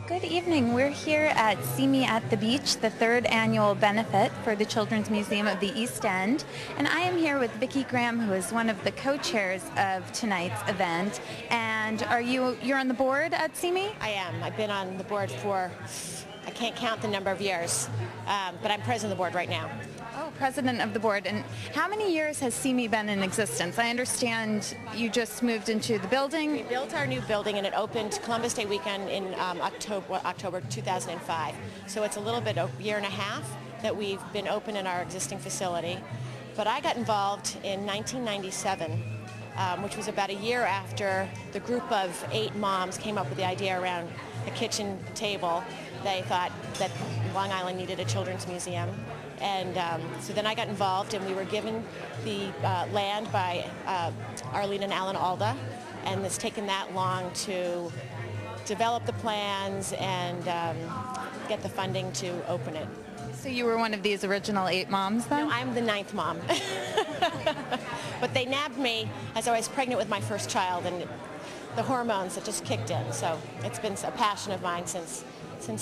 Good evening. We're here at CMEE at the Beach, the third annual benefit for the Children's Museum of the East End. And I am here with Vicki Graham, who is one of the co-chairs of tonight's event. And you're on the board at CMEE? I am. I've been on the board for, I can't count the number of years, but I'm president of the board right now. Oh, president of the board. And how many years has CMEE been in existence? I understand you just moved into the building. We built our new building and it opened Columbus Day weekend in October 2005. So it's a little bit a year and a half that we've been open in our existing facility. But I got involved in 1997, which was about a year after the group of 8 moms came up with the idea around a kitchen table. They thought that Long Island needed a children's museum. And so then I got involved, and we were given the land by Arlene and Alan Alda, and it's taken that long to develop the plans and get the funding to open it. So you were one of these original 8 moms then? No, I'm the 9th mom. But they nabbed me as I was pregnant with my first child, and the hormones that just kicked in. So it's been a passion of mine since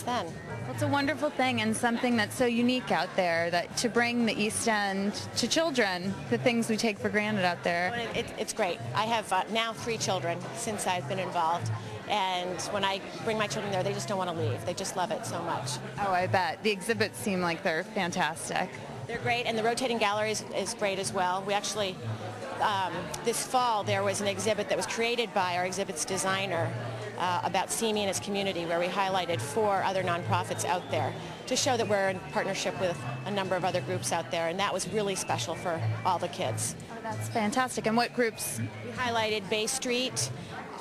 then. Well, it's a wonderful thing and something that's so unique out there, that to bring the East End to children, the things we take for granted out there. Well, it's great. I have now 3 children since I've been involved, and when I bring my children there, they just don't want to leave. They just love it so much. Oh, I bet. The exhibits seem like they're fantastic. They're great, and the rotating gallery is great as well. We actually, this fall, there was an exhibit that was created by our exhibits designer about CMEE and its community, where we highlighted 4 other nonprofits out there to show that we're in partnership with a number of other groups out there, and that was really special for all the kids. Oh, that's fantastic. And what groups? We highlighted Bay Street,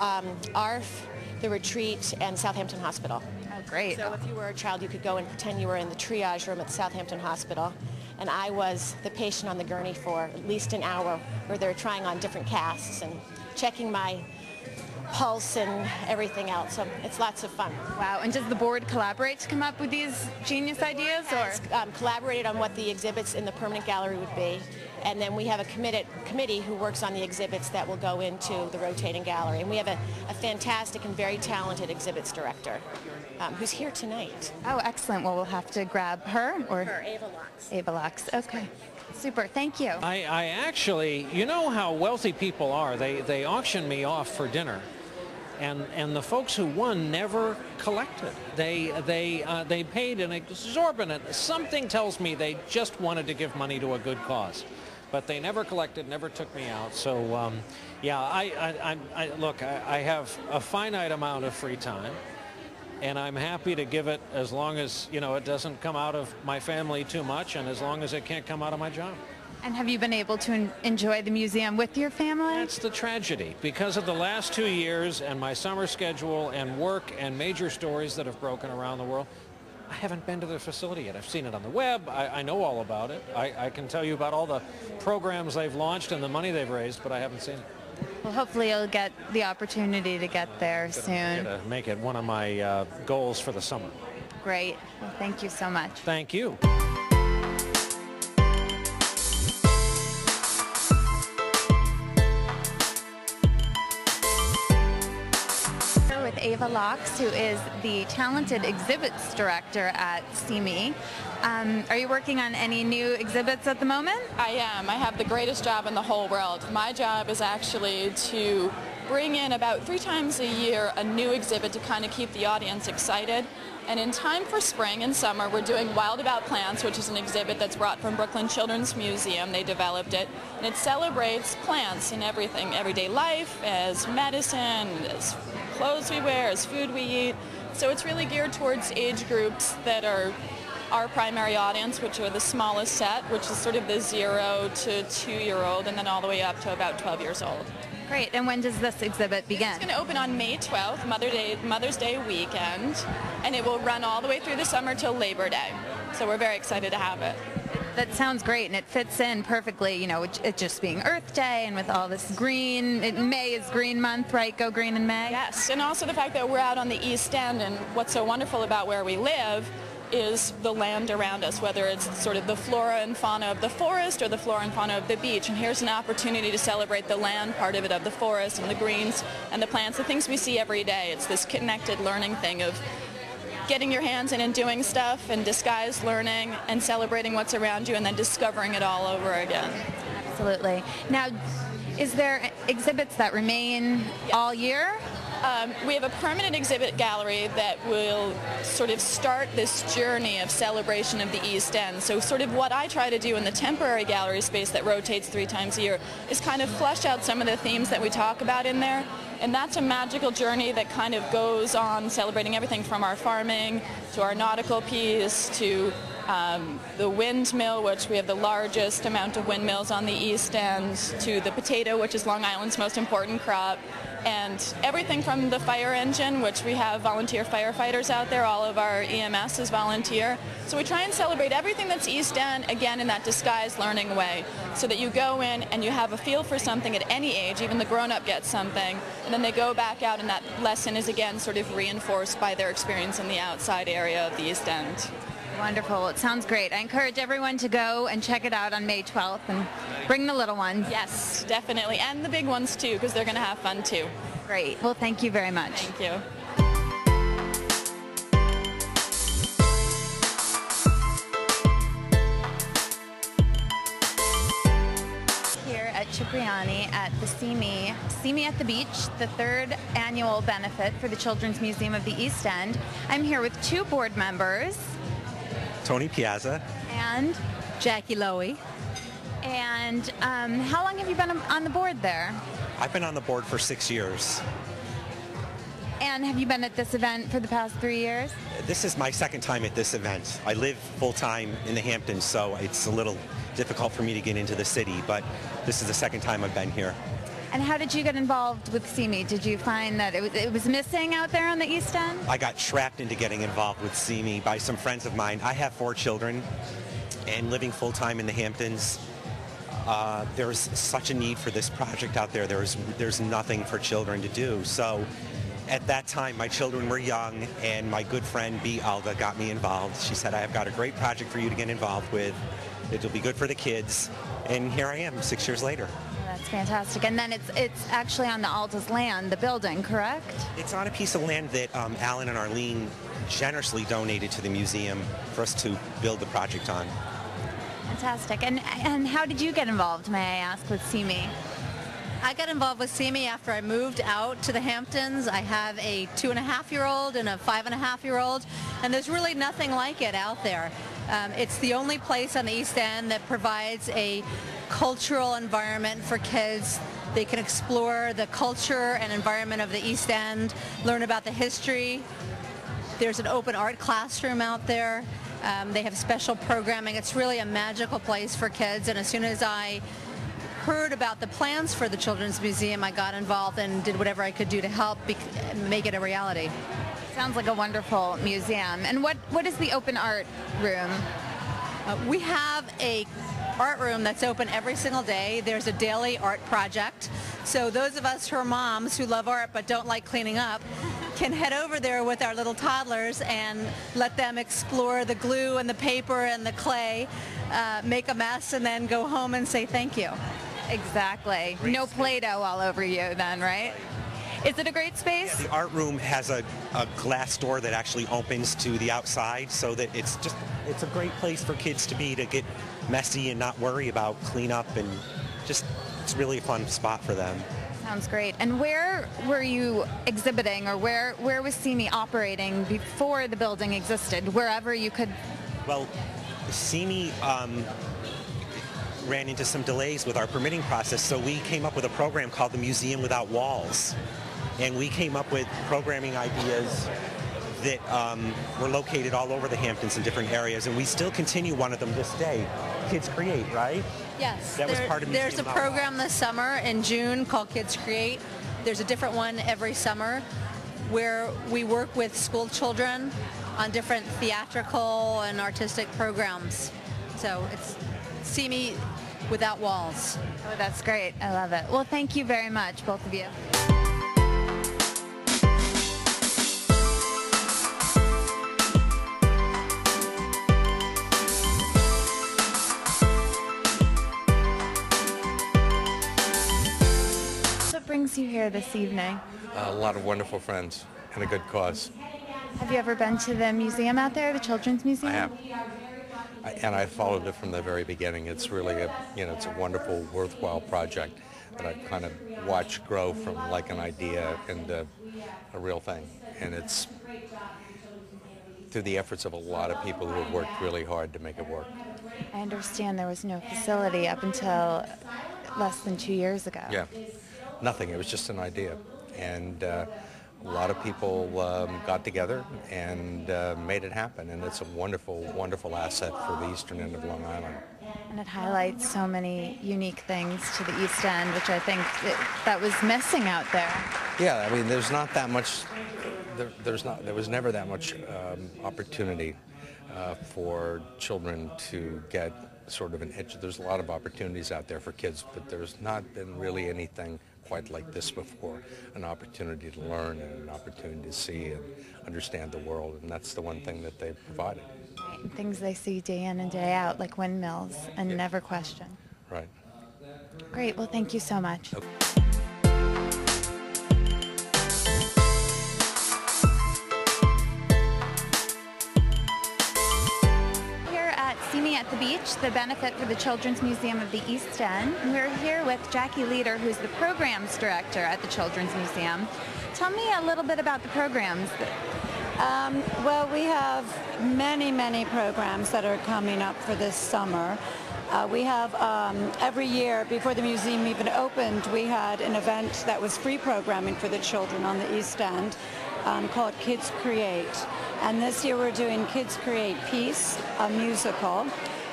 ARF, The Retreat, and Southampton Hospital. Oh, great. So if you were a child, you could go and pretend you were in the triage room at Southampton Hospital, and I was the patient on the gurney for at least an hour, where they were trying on different casts and checking my pulse and everything else. So it's lots of fun. Wow. And does the board collaborate to come up with these genius ideas? Or collaborated on what the exhibits in the permanent gallery would be, and then we have a committee who works on the exhibits that will go into the rotating gallery. And we have a fantastic and very talented exhibits director who's here tonight. Oh, excellent. Well, we'll have to grab her. Or Her, Ava Lux. Ava Lux. Okay. Super. Thank you. I actually, you know how wealthy people are. They auction me off for dinner. And the folks who won never collected. They paid an exorbitant. Something tells me they just wanted to give money to a good cause, but they never collected, never took me out. So yeah, look, I have a finite amount of free time, and I'm happy to give it as long as it doesn't come out of my family too much, and as long as it can't come out of my job. And have you been able to enjoy the museum with your family? That's the tragedy. Because of the last 2 years and my summer schedule and work and major stories that have broken around the world, I haven't been to the facility yet. I've seen it on the web. I know all about it. I can tell you about all the programs they've launched and the money they've raised, but I haven't seen it. Well, hopefully you'll get the opportunity to get there soon. To make it one of my goals for the summer. Great. Well, thank you so much. Thank you. With Ava Lux, who is the talented exhibits director at CMEE. Are you working on any new exhibits at the moment? I am. I have the greatest job in the whole world. My job is actually to bring in about 3 times a year a new exhibit to kind of keep the audience excited. And in time for spring and summer, we're doing Wild About Plants, which is an exhibit that's brought from Brooklyn Children's Museum. They developed it, and it celebrates plants in everything, everyday life, as medicine, as clothes we wear, as food we eat. So it's really geared towards age groups that are our primary audience, which are the smallest set, which is sort of the 0 to 2-year-old, and then all the way up to about 12 years old. Great. And when does this exhibit begin? It's going to open on May 12th, Mother's Day weekend, and it will run all the way through the summer till Labor Day. So we're very excited to have it. That sounds great, and it fits in perfectly, it just being Earth Day and with all this green. May is Green Month, right? Go green in May? Yes, and also the fact that we're out on the East End, and what's so wonderful about where we live is the land around us, whether it's sort of the flora and fauna of the forest or the flora and fauna of the beach. And here's an opportunity to celebrate the land part of it, of the forest and the greens and the plants, the things we see every day. It's this connected learning thing of getting your hands in and doing stuff and disguised learning and celebrating what's around you and then discovering it all over again. Absolutely. Now, is there exhibits that remain all year? We have a permanent exhibit gallery that will sort of start this journey of celebration of the East End. So sort of what I try to do in the temporary gallery space that rotates 3 times a year is kind of flesh out some of the themes that we talk about in there. And that's a magical journey that kind of goes on celebrating everything from our farming to our nautical piece to the windmill, which we have the largest amount of windmills on the East End, to the potato, which is Long Island's most important crop, and everything from the fire engine, which we have volunteer firefighters out there. All of our EMS is volunteer. So we try and celebrate everything that's East End, again, in that disguised learning way, so that you go in and you have a feel for something at any age, even the grown-up gets something, and then they go back out and that lesson is again sort of reinforced by their experience in the outside area of the East End. Wonderful. It sounds great. I encourage everyone to go and check it out on May 12th and bring the little ones. Yes, definitely. And the big ones too, because they're going to have fun too. Great. Well, thank you very much. Thank you. Here at Cipriani at the CMEE at the Beach, the 3rd annual benefit for the Children's Museum of the East End. I'm here with 2 board members. Tony Piazza. And Jackie Lowy. And how long have you been on the board there? I've been on the board for 6 years. And have you been at this event for the past 3 years? This is my 2nd time at this event. I live full-time in the Hamptons, so it's a little difficult for me to get into the city, but this is the 2nd time I've been here. And how did you get involved with CMEE? Did you find that it was missing out there on the East End? I got trapped into getting involved with CMEE by some friends of mine. I have 4 children, and living full-time in the Hamptons, there's such a need for this project out there. There's nothing for children to do. So at that time, my children were young, and my good friend, B. Alda, got me involved. She said, I've got a great project for you to get involved with. It'll be good for the kids. And here I am, 6 years later. That's fantastic. And then it's actually on the Alda's land, the building, correct? It's on a piece of land that Alan and Arlene generously donated to the museum for us to build the project on. Fantastic. And how did you get involved, may I ask, with CMEE? I got involved with CMEE after I moved out to the Hamptons. I have a 2.5-year-old and a 5.5-year-old, and there's really nothing like it out there. It's the only place on the East End that provides a cultural environment for kids. They can explore the culture and environment of the East End, learn about the history. There's an open art classroom out there. They have special programming. It's really a magical place for kids, and as soon as I heard about the plans for the Children's Museum, I got involved and did whatever I could do to help make it a reality. Sounds like a wonderful museum. And what is the open art room? We have a art room that's open every single day. There's a daily art project. So those of us who are moms who love art but don't like cleaning up can head over there with our little toddlers and let them explore the glue and the paper and the clay, make a mess, and then go home and say thank you. Exactly. No Play-Doh all over you then, right? Is it a great space? Yeah, the art room has a glass door that actually opens to the outside, so that it's a great place for kids to be, to get messy and not worry about cleanup, and just it's really a fun spot for them. Sounds great. And where were you exhibiting, or where was CMEE operating before the building existed? Wherever you could. Well, CMEE ran into some delays with our permitting process, so we came up with a program called the Museum Without Walls. And we came up with programming ideas that were located all over the Hamptons in different areas, and we still continue one of them this day. Kids Create, right? Yes. That was part of There's a Museum program this summer in June called Kids Create. There's a different one every summer where we work with school children on different theatrical and artistic programs. So it's CMEE Without Walls. Oh, that's great. I love it. Well, thank you very much, both of you. What brings you here this evening? A lot of wonderful friends and a good cause. Have you ever been to the museum out there, the Children's Museum? I have. And I followed it from the very beginning. It's really it's a wonderful, worthwhile project that I've kind of watched grow from like an idea into a real thing. And it's through the efforts of a lot of people who have worked really hard to make it work. I understand there was no facility up until less than 2 years ago. Yeah, nothing. It was just an idea. And a lot of people got together and made it happen. And it's a wonderful, wonderful asset for the eastern end of Long Island. And it highlights so many unique things to the East End, which I think that was missing out there. Yeah, I mean, there's not that much. There was never that much opportunity for children to get sort of an edge. There's a lot of opportunities out there for kids, but there's not been really anything quite like this before. An opportunity to learn and an opportunity to see and understand the world, and that's the one thing that they've provided. Right. Things they see day in and day out, like windmills, and never question. Right. Great. Well, thank you so much. Okay. CMEE at the Beach, the benefit for the Children's Museum of the East End. We're here with Jackie Leader, who's the programs director at the Children's Museum. Tell me a little bit about the programs. Well, we have many programs that are coming up for this summer. We have every year, before the museum even opened, we had an event that was free programming for the children on the East End called Kids Create. And this year we're doing Kids Create Peace, a musical,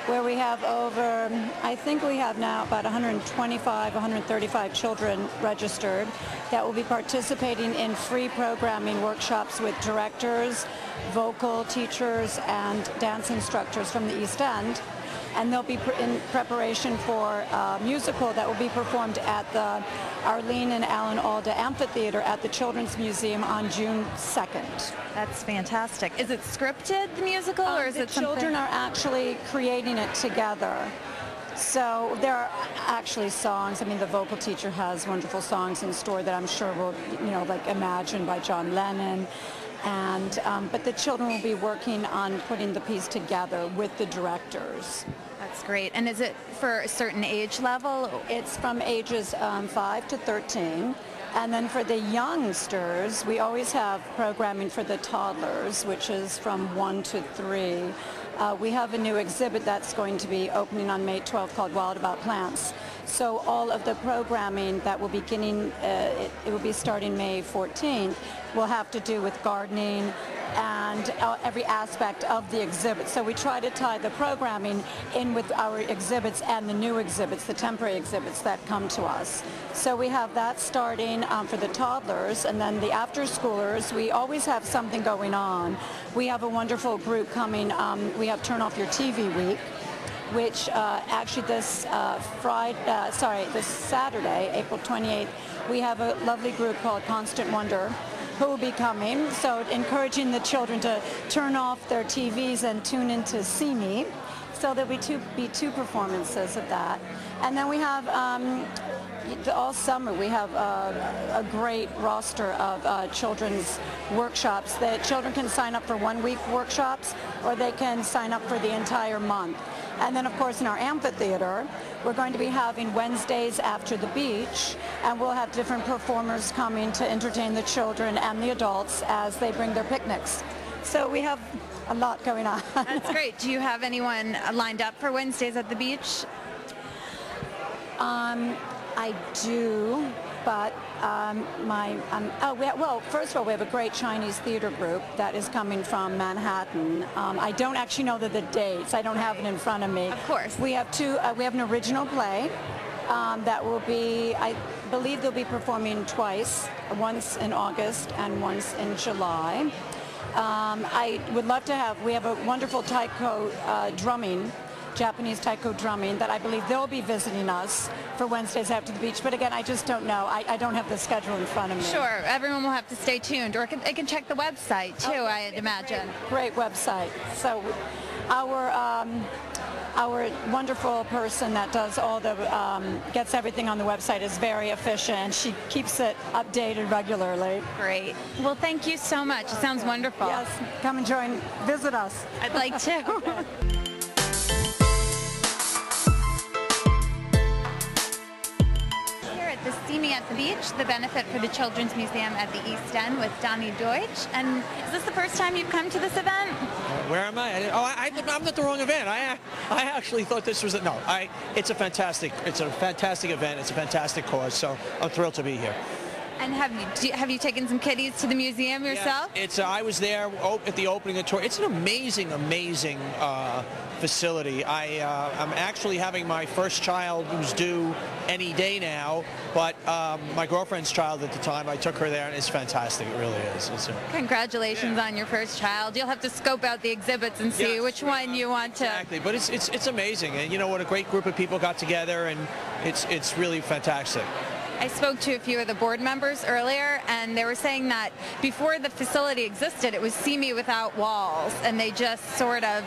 where we have over, I think we have now about 135 children registered that will be participating in free programming workshops with directors, vocal teachers, and dance instructors from the East End. And they'll be in preparation for a musical that will be performed at the Arlene and Alan Alda Amphitheater at the Children's Museum on June 2nd. That's fantastic. Is it scripted, the musical, or is it something? The children are actually creating it together. So there are actually songs. I mean, the vocal teacher has wonderful songs in store that I'm sure will, like Imagine by John Lennon. And but the children will be working on putting the piece together with the directors. That's great. And is it for a certain age level? It's from ages 5 to 13. And then for the youngsters, we always have programming for the toddlers, which is from 1 to 3. We have a new exhibit that's going to be opening on May 12th called Wild About Plants. So all of the programming that will be beginning, it will be starting May 14th, will have to do with gardening and every aspect of the exhibit. So we try to tie the programming in with our exhibits and the new exhibits, the temporary exhibits that come to us. So we have that starting for the toddlers, and then the after-schoolers, we always have something going on. We have a wonderful group coming. We have Turn Off Your TV Week, which actually this Saturday, April 28th, we have a lovely group called Constant Wonder who will be coming. So encouraging the children to turn off their TVs and tune into CMEE. So there'll be two performances of that. And then we have, all summer, we have a great roster of children's workshops that children can sign up for 1 week workshops, or they can sign up for the entire month. And then, of course, in our amphitheater, we're going to be having Wednesdays after the beach, and we'll have different performers coming to entertain the children and the adults as they bring their picnics. So we have a lot going on. That's great. Do you have anyone lined up for Wednesdays at the beach? I do, but well, first of all, we have a great Chinese theater group that is coming from Manhattan. I don't actually know the dates. I don't have it in front of me. Of course. We have we have an original play that will be, I believe they'll be performing twice, once in August and once in July. I would love to have, we have a wonderful taiko drumming, Japanese taiko drumming, that I believe they'll be visiting us for Wednesdays after the beach. But again, I just don't know. I don't have the schedule in front of me. Sure. Everyone will have to stay tuned. Or they can check the website, too, I'd imagine. Great website. So our our wonderful person that does all the, gets everything on the website is very efficient. She keeps it updated regularly. Great. Well, thank you so much. It sounds wonderful. Yes, come and visit us. I'd like to. The CMEE at the Beach, the benefit for the Children's Museum at the East End with Donnie Deutsch. And is this the first time you've come to this event? Where am I? I'm at the wrong event. I actually thought this was it's a fantastic event. It's a fantastic cause. So I'm thrilled to be here. And have you taken some kiddies to the museum yourself? Yes, I was there at the opening of the tour. It's an amazing facility. I'm actually having my first child who's due any day now, but my girlfriend's child at the time, I took her there, and it's fantastic. It really is. Congratulations on your first child. You'll have to scope out the exhibits and see which one you want to. Exactly, but it's amazing, and you know what, a great group of people got together, and it's really fantastic. I spoke to a few of the board members earlier, and they were saying that before the facility existed, it was CMEE without walls, and they just sort of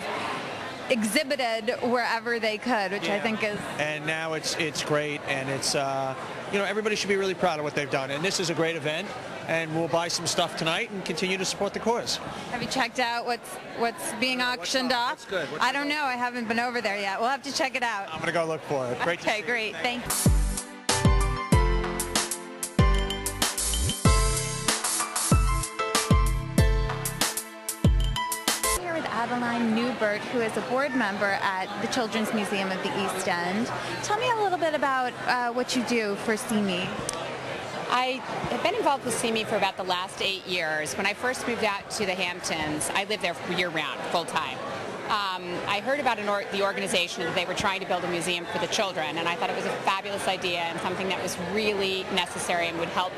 exhibited wherever they could, which I think is... And now it's great, and it's, everybody should be really proud of what they've done. And this is a great event, and we'll buy some stuff tonight and continue to support the cause. Have you checked out what's being auctioned off? That's good. I don't know. I haven't been over there yet. We'll have to check it out. I'm going to go look for it. Great to see you. Okay, great. Thanks. Newbert, who is a board member at the Children's Museum of the East End. Tell me a little bit about what you do for CMEE. I have been involved with CMEE for about the last 8 years. When I first moved out to the Hamptons, I lived there year-round, full-time. I heard about the organization that they were trying to build a museum for the children, and I thought it was a fabulous idea and something that was really necessary and would help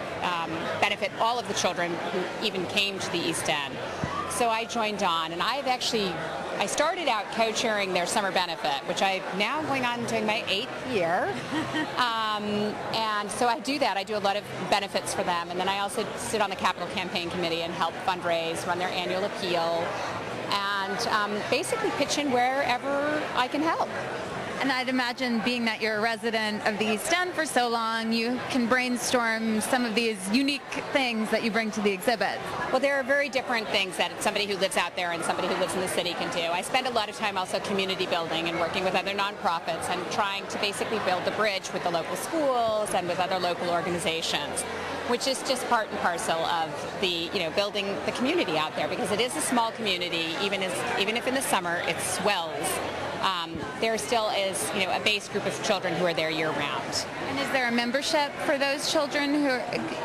benefit all of the children who even came to the East End. So I joined on, and I started out co-chairing their summer benefit, which I'm now going on doing my 8th year. And so I do that. I do a lot of benefits for them, and then I also sit on the capital campaign committee and help fundraise, run their annual appeal, and basically pitch in wherever I can help. And I'd imagine, being that you're a resident of the East End for so long, you can brainstorm some of these unique things that you bring to the exhibit. Well, there are very different things that somebody who lives out there and somebody who lives in the city can do. I spend a lot of time also community building and working with other nonprofits and trying to basically build the bridge with the local schools and with other local organizations, which is just part and parcel of the, building the community out there, because it is a small community. Even if in the summer it swells, there still is, a base group of children who are there year-round. And is there a membership for those children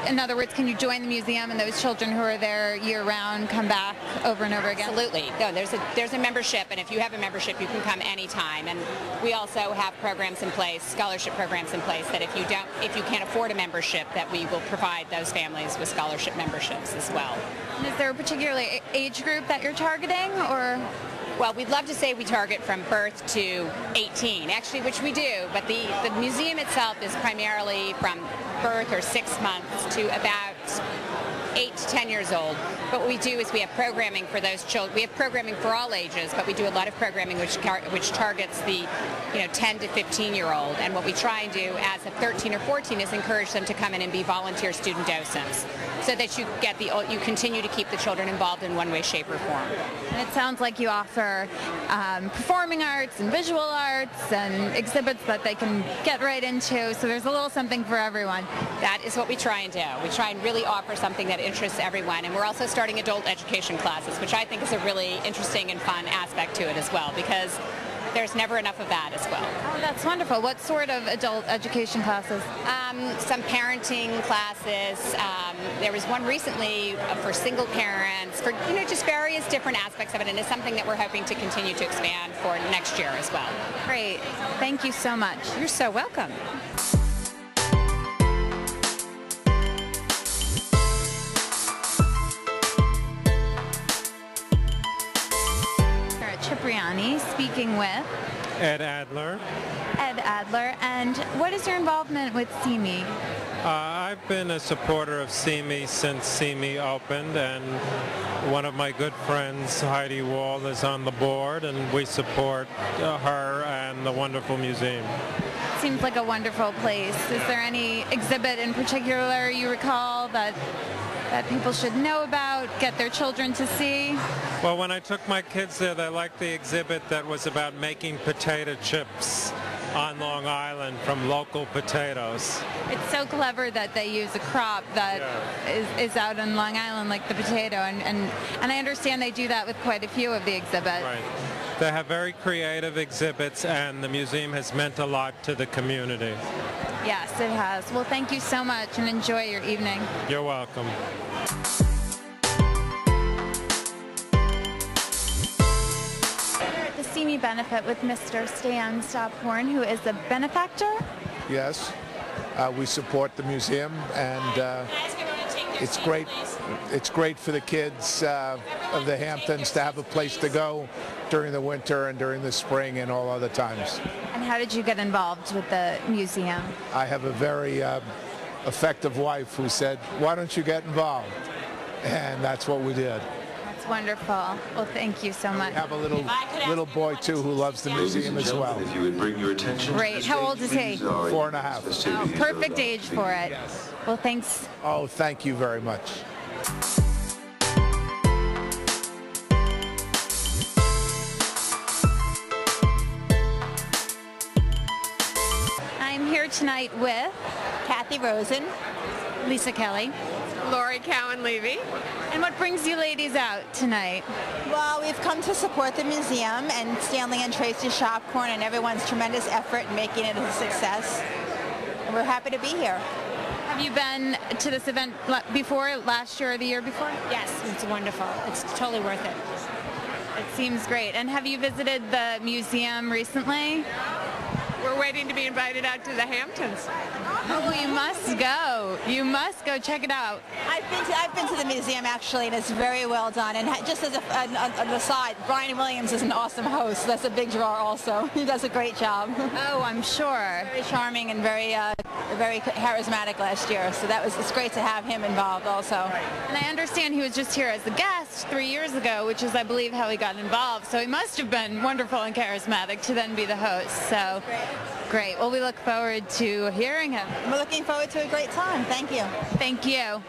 in other words, can you join the museum and those children who are there year-round come back over and over again? Absolutely. No, there's a membership, and if you have a membership, you can come anytime. And we also have programs in place, scholarship programs in place, that if you can't afford a membership, that we will provide those families with scholarship memberships as well. And is there a particular age group that you're targeting, or? Well, we'd love to say we target from birth to 18, actually, which we do, but the museum itself is primarily from birth or 6 months to about 8 to 10 years old. But what we do is we have programming for those children. We have programming for all ages, but we do a lot of programming which targets the 10 to 15-year-old. And what we try and do as of 13 or 14 is encourage them to come in and be volunteer student docents, so that you continue to keep the children involved in one way, shape, or form. And it sounds like you offer performing arts and visual arts and exhibits that they can get right into, so there's a little something for everyone. That is what we try and do. We try and really offer something that interests everyone, and we're also starting adult education classes, which I think is a really interesting and fun aspect to it as well, because there's never enough of that as well. Oh, that's wonderful. What sort of adult education classes? Some parenting classes. There was one recently for single parents, for just various different aspects of it, and it's something that we're hoping to continue to expand for next year as well. Great. Thank you so much. You're so welcome. Cipriani, speaking with Ed Adler. Ed Adler. And what is your involvement with CMEE? I've been a supporter of CMEE since CMEE opened, and one of my good friends, Heidi Wall, is on the board, and we support her and the wonderful museum. Seems like a wonderful place. Is there any exhibit in particular you recall that people should know about, get their children to see? Well, when I took my kids there, they liked the exhibit that was about making potato chips on Long Island from local potatoes. It's so clever that they use a crop that is out on Long Island, like the potato, and I understand they do that with quite a few of the exhibits. Right. They have very creative exhibits, and the museum has meant a lot to the community. Yes, it has. Well, thank you so much, and enjoy your evening. You're welcome. The CME benefit with Mr. Stan Stophorn, who is a benefactor. Yes, we support the museum, and it's great. It's great for the kids of the Hamptons to have a place to go during the winter and during the spring and all other times. And how did you get involved with the museum? I have a very effective wife who said, "Why don't you get involved?" And that's what we did. That's wonderful. Well, thank you so much. We have a little boy too who loves the museum as well. If you would bring your attention. Great. How old is he? 4.5. Oh, perfect age for it. Yes. Well, thanks. Oh, thank you very much. I'm here tonight with Kathy Rosen, Lisa Kelly, Lori Cowan-Levy. And what brings you ladies out tonight? Well, we've come to support the museum and Stanley and Tracy Shopcorn and everyone's tremendous effort in making it a success. And we're happy to be here. Have you been to this event before, last year or the year before? Yes, it's wonderful. It's totally worth it. It seems great. And have you visited the museum recently? We're waiting to be invited out to the Hamptons. Oh, you must go. You must go check it out. I've been to the museum actually, and it's very well done. And just as an aside, Brian Williams is an awesome host. That's a big draw also. He does a great job. Oh, I'm sure. Very charming and very charismatic last year. So it's great to have him involved also. And I understand he was just here as a guest 3 years ago, which is, I believe, how he got involved. So he must have been wonderful and charismatic to then be the host. So great. Well, we look forward to hearing him. We're looking forward to a great time. Thank you. Thank you.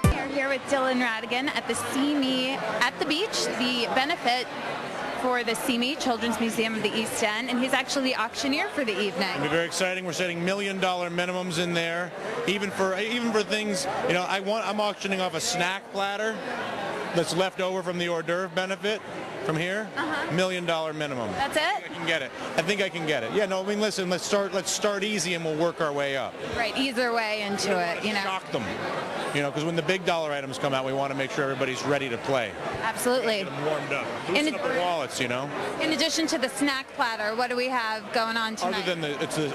We are here with Dylan Radigan at the CMEE at the beach, the benefit for the CMEE Children's Museum of the East End, and he's actually the auctioneer for the evening. It'll be very exciting. We're setting $1 million minimums in there, even for things. You know, I'm auctioning off a snack platter that's left over from the hors d'oeuvre benefit from here. $1 million minimum. That's it? I can get it. I think I can get it. Yeah. No. I mean, listen. Let's start easy, and we'll work our way up. Right. Ease our way into it. You know. Shock them. You know, because when the big dollar items come out, we want to make sure everybody's ready to play. Absolutely. Get them warmed up. Loosen up the wallets, you know. In addition to the snack platter, what do we have going on tonight?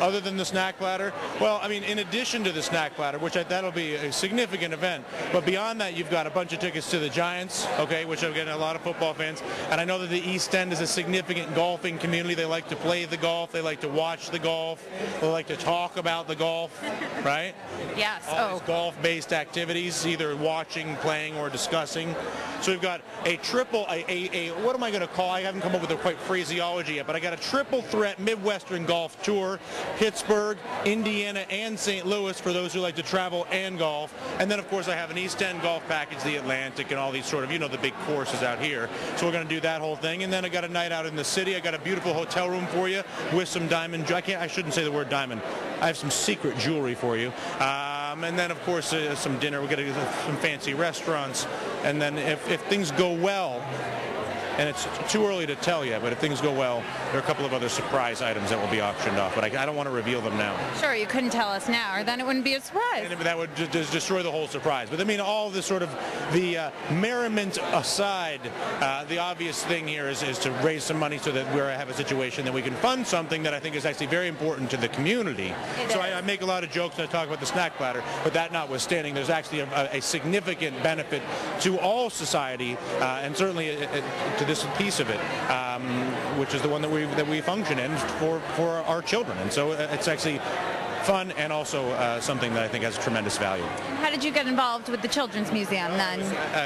Other than the snack platter, well, I mean, in addition to the snack platter, which that'll be a significant event, but beyond that, you've got a bunch of tickets to the Giants, okay, which are getting a lot of football fans, and I know that the East End is a significant golfing community. They like to play the golf, they like to watch the golf, they like to talk about the golf, right? Yes. All these golf-based activities, either watching, playing, or discussing. So we've got a triple, what am I going to call? I haven't come up with a quite phraseology yet, but I got a triple threat Midwestern golf tour, Pittsburgh, Indiana, and St. Louis for those who like to travel and golf. And then, of course, I have an East End golf package, the Atlantic, and all these sort of, you know, the big courses out here. So we're going to do that whole thing. And then I got a night out in the city. I got a beautiful hotel room for you with some diamond, I shouldn't say the word diamond. I have some secret jewelry for you. And then, of course, some dinner. We're going to get some fancy restaurants. And then if things go well, and it's too early to tell yet, but if things go well, there are a couple of other surprise items that will be auctioned off, but I don't want to reveal them now. Sure, you couldn't tell us now, or then it wouldn't be a surprise. And that would just destroy the whole surprise. But I mean, all this sort of, the merriment aside, the obvious thing here is to raise some money so that we have a situation that we can fund something that I think is actually very important to the community. So I make a lot of jokes and I talk about the snack platter, but that notwithstanding, there's actually a significant benefit to all society, and certainly to this piece of it, which is the one that we function in for our children. And so it's actually fun and also something that I think has tremendous value. How did you get involved with the Children's Museum then?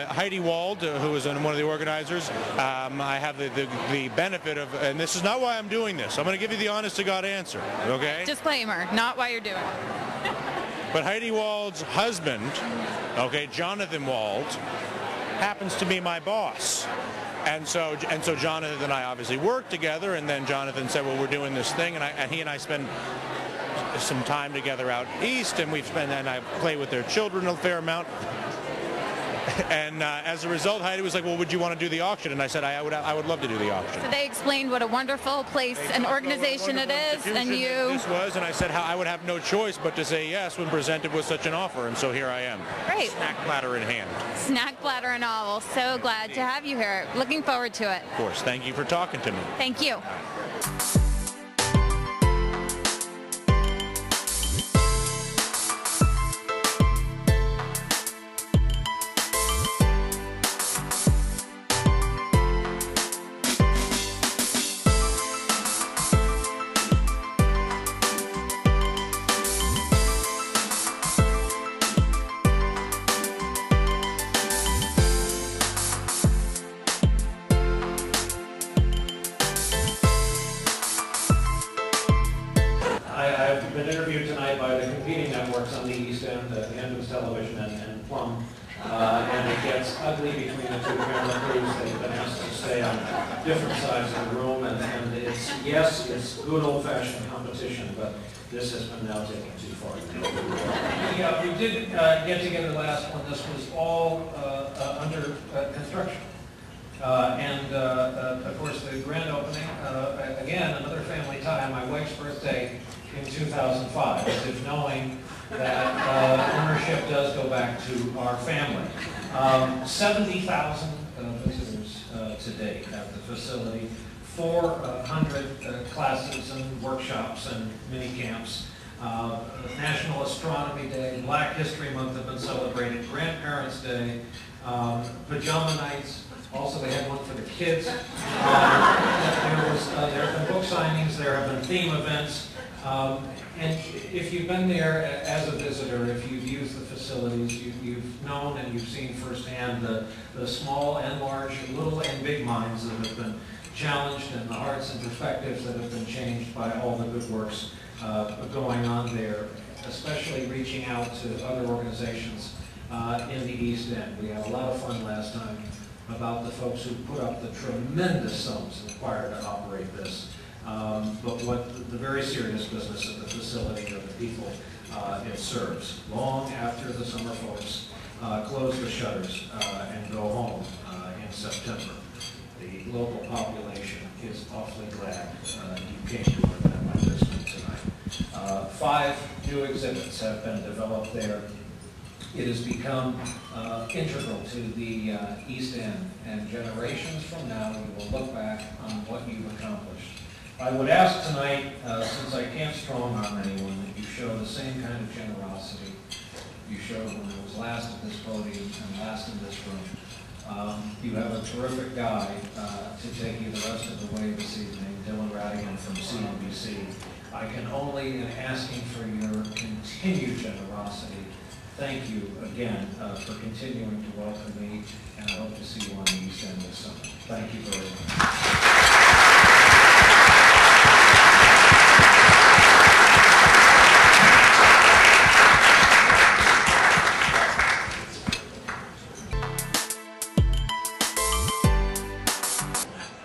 Heidi Wald, who is one of the organizers, I have the benefit of, and this is not why I'm doing this. I'm going to give you the honest to God answer, okay? Disclaimer, not why you're doing it. But Heidi Wald's husband, okay, Jonathan Wald, happens to be my boss. And so Jonathan and I obviously worked together, and then Jonathan said, well, we're doing this thing, and he and I spend some time together out east, and I play with their children a fair amount. And as a result, Heidi was like, well, would you want to do the auction? And I said, I would love to do the auction. So they explained what a wonderful place and organization it is, and you... This was, and I said how I would have no choice but to say yes when presented with such an offer, and so here I am. Great. Snack platter in hand. Snack platter and all. Well, so glad to have you here. Looking forward to it. Of course. Thank you for talking to me. Thank you. I've been interviewed tonight by the competing networks on the East End, Hamptons Television and Plum, and it gets ugly between the two camera crews. They've been asked to stay on different sides of the room, and it's good old-fashioned competition, but this has been now taken too far. Yeah, we did get together last when this was all under construction. Of course, the grand opening, again, another family tie on my wife's birthday in 2005, as if knowing that ownership does go back to our family. 70,000 visitors to date at the facility, 400 classes and workshops and mini camps. National Astronomy Day, Black History Month have been celebrated, Grandparents' Day, Pajama Nights. Also, they had one for the kids. There have been book signings, there have been theme events. And if you've been there as a visitor, if you've used the facilities, you've known and you've seen firsthand the small and large, little and big minds that have been challenged, and the hearts and perspectives that have been changed by all the good works going on there, especially reaching out to other organizations in the East End. We had a lot of fun last time about the folks who put up the tremendous sums required to operate this. But what the very serious business of the facility of the people it serves. Long after the summer folks close the shutters and go home in September, the local population is awfully glad you came to an event like this one tonight. 5 new exhibits have been developed there. It has become integral to the East End, and generations from now you will look back on what you've accomplished. I would ask tonight, since I can't strong-arm anyone, that you show the same kind of generosity you showed when I was last at this podium and last in this room. You have a terrific guide to take you the rest of the way this evening, Dylan Radigan from CNBC. I can only, in asking for your continued generosity, thank you again for continuing to welcome me, and I hope to see you on the East End this summer. Thank you very much.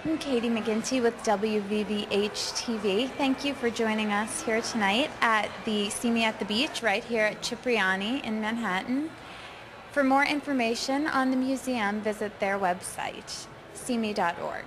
I'm Katie McGinty with WVVHTV. Thank you for joining us here tonight at the CMEE at the Beach right here at Cipriani in Manhattan. For more information on the museum, visit their website, cmee.org.